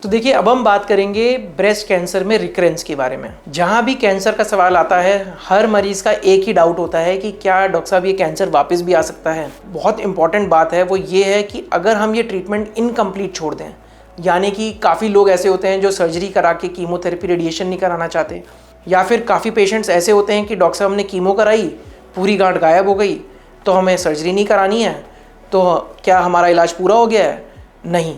तो देखिए, अब हम बात करेंगे ब्रेस्ट कैंसर में रिकरेंस के बारे में। जहाँ भी कैंसर का सवाल आता है, हर मरीज का एक ही डाउट होता है कि क्या डॉक्टर साहब ये कैंसर वापस भी आ सकता है। बहुत इंपॉर्टेंट बात है वो ये है कि अगर हम ये ट्रीटमेंट इनकम्प्लीट छोड़ दें, यानी कि काफ़ी लोग ऐसे होते हैं जो सर्जरी करा के कीमोथेरेपी रेडिएशन नहीं कराना चाहते, या फिर काफ़ी पेशेंट्स ऐसे होते हैं कि डॉक्टर साहब हमने कीमो कराई, पूरी गांठ गायब हो गई, तो हमें सर्जरी नहीं करानी है, तो क्या हमारा इलाज पूरा हो गया है? नहीं।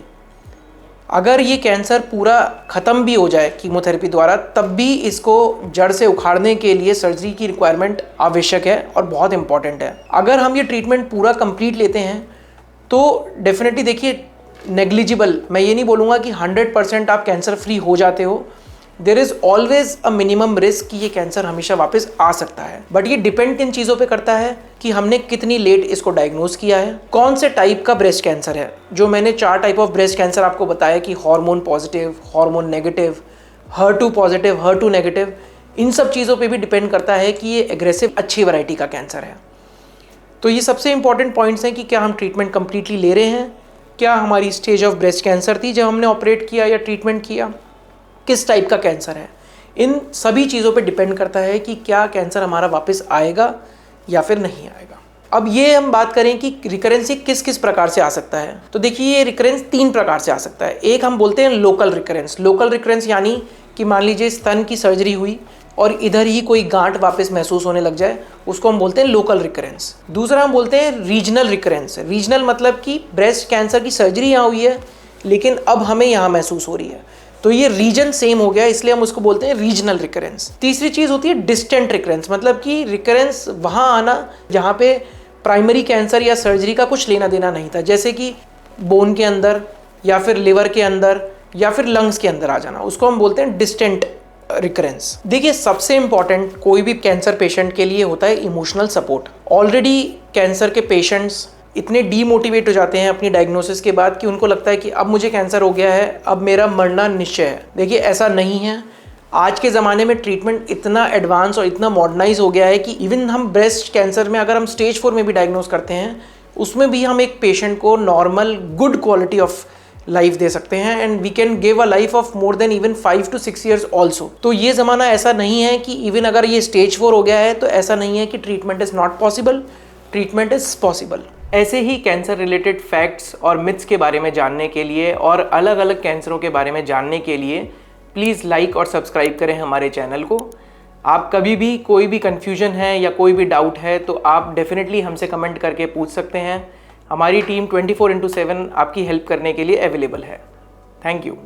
अगर ये कैंसर पूरा ख़त्म भी हो जाए कीमोथेरेपी द्वारा, तब भी इसको जड़ से उखाड़ने के लिए सर्जरी की रिक्वायरमेंट आवश्यक है और बहुत इंपॉर्टेंट है। अगर हम ये ट्रीटमेंट पूरा कंप्लीट लेते हैं तो डेफिनेटली देखिए नेग्लिजिबल, मैं ये नहीं बोलूँगा कि 100% आप कैंसर फ्री हो जाते हो। There is always a minimum risk कि ये कैंसर हमेशा वापस आ सकता है, बट ये डिपेंड किन चीज़ों पे करता है कि हमने कितनी लेट इसको डायग्नोज किया है, कौन से टाइप का ब्रेस्ट कैंसर है। जो मैंने 4 टाइप ऑफ ब्रेस्ट कैंसर आपको बताया कि hormone positive, hormone negative, HER2 positive, HER2 negative, इन सब चीज़ों पे भी डिपेंड करता है कि ये एग्रेसिव अच्छी वैरायटी का कैंसर है। तो ये सबसे इंपॉर्टेंट पॉइंट्स हैं कि क्या हम ट्रीटमेंट कम्प्लीटली ले रहे हैं, क्या हमारी स्टेज ऑफ ब्रेस्ट कैंसर थी जब हमने ऑपरेट किया या ट्रीटमेंट किया, किस टाइप का कैंसर है। इन सभी चीज़ों पे डिपेंड करता है कि क्या कैंसर हमारा वापस आएगा या फिर नहीं आएगा। अब ये हम बात करें कि रिकरेंस किस किस प्रकार से आ सकता है। तो देखिए, ये रिकरेंस 3 प्रकार से आ सकता है। एक हम बोलते हैं लोकल रिकरेंस। लोकल रिकरेंस यानी कि मान लीजिए स्तन की सर्जरी हुई और इधर ही कोई गांठ वापस महसूस होने लग जाए, उसको हम बोलते हैं लोकल रिकरेंस। दूसरा हम बोलते हैं रीजनल रिकरेंस। रीजनल मतलब कि ब्रेस्ट कैंसर की सर्जरी यहाँ हुई है लेकिन अब हमें यहाँ महसूस हो रही है, तो ये रीजन सेम हो गया, इसलिए हम उसको बोलते हैं रीजनल रिकरेंस। तीसरी चीज़ होती है डिस्टेंट रिकरेंस, मतलब कि रिकरेंस वहाँ आना जहाँ पे प्राइमरी कैंसर या सर्जरी का कुछ लेना देना नहीं था, जैसे कि बोन के अंदर या फिर लिवर के अंदर या फिर लंग्स के अंदर आ जाना, उसको हम बोलते हैं डिस्टेंट रिकरेंस। देखिए, सबसे इंपॉर्टेंट कोई भी कैंसर पेशेंट के लिए होता है इमोशनल सपोर्ट। ऑलरेडी कैंसर के पेशेंट्स इतने डीमोटिवेट हो जाते हैं अपनी डायग्नोसिस के बाद कि उनको लगता है कि अब मुझे कैंसर हो गया है, अब मेरा मरना निश्चय है। देखिए, ऐसा नहीं है। आज के ज़माने में ट्रीटमेंट इतना एडवांस और इतना मॉडर्नाइज हो गया है कि इवन हम ब्रेस्ट कैंसर में अगर हम स्टेज 4 में भी डायग्नोज करते हैं, उसमें भी हम एक पेशेंट को normal good quality of life दे सकते हैं and we can give a life of more than even 5 to 6 years also. तो ये ज़माना ऐसा नहीं है कि इवन अगर ये स्टेज 4 हो गया है तो ऐसा नहीं है कि treatment is not possible, treatment is possible. ऐसे ही कैंसर रिलेटेड फैक्ट्स और मिथ्स के बारे में जानने के लिए और अलग अलग कैंसरों के बारे में जानने के लिए प्लीज़ लाइक और सब्सक्राइब करें हमारे चैनल को। आप कभी भी कोई भी कन्फ्यूजन है या कोई भी डाउट है तो आप डेफिनेटली हमसे कमेंट करके पूछ सकते हैं। हमारी टीम 24/7 आपकी हेल्प करने के लिए अवेलेबल है। Thank you.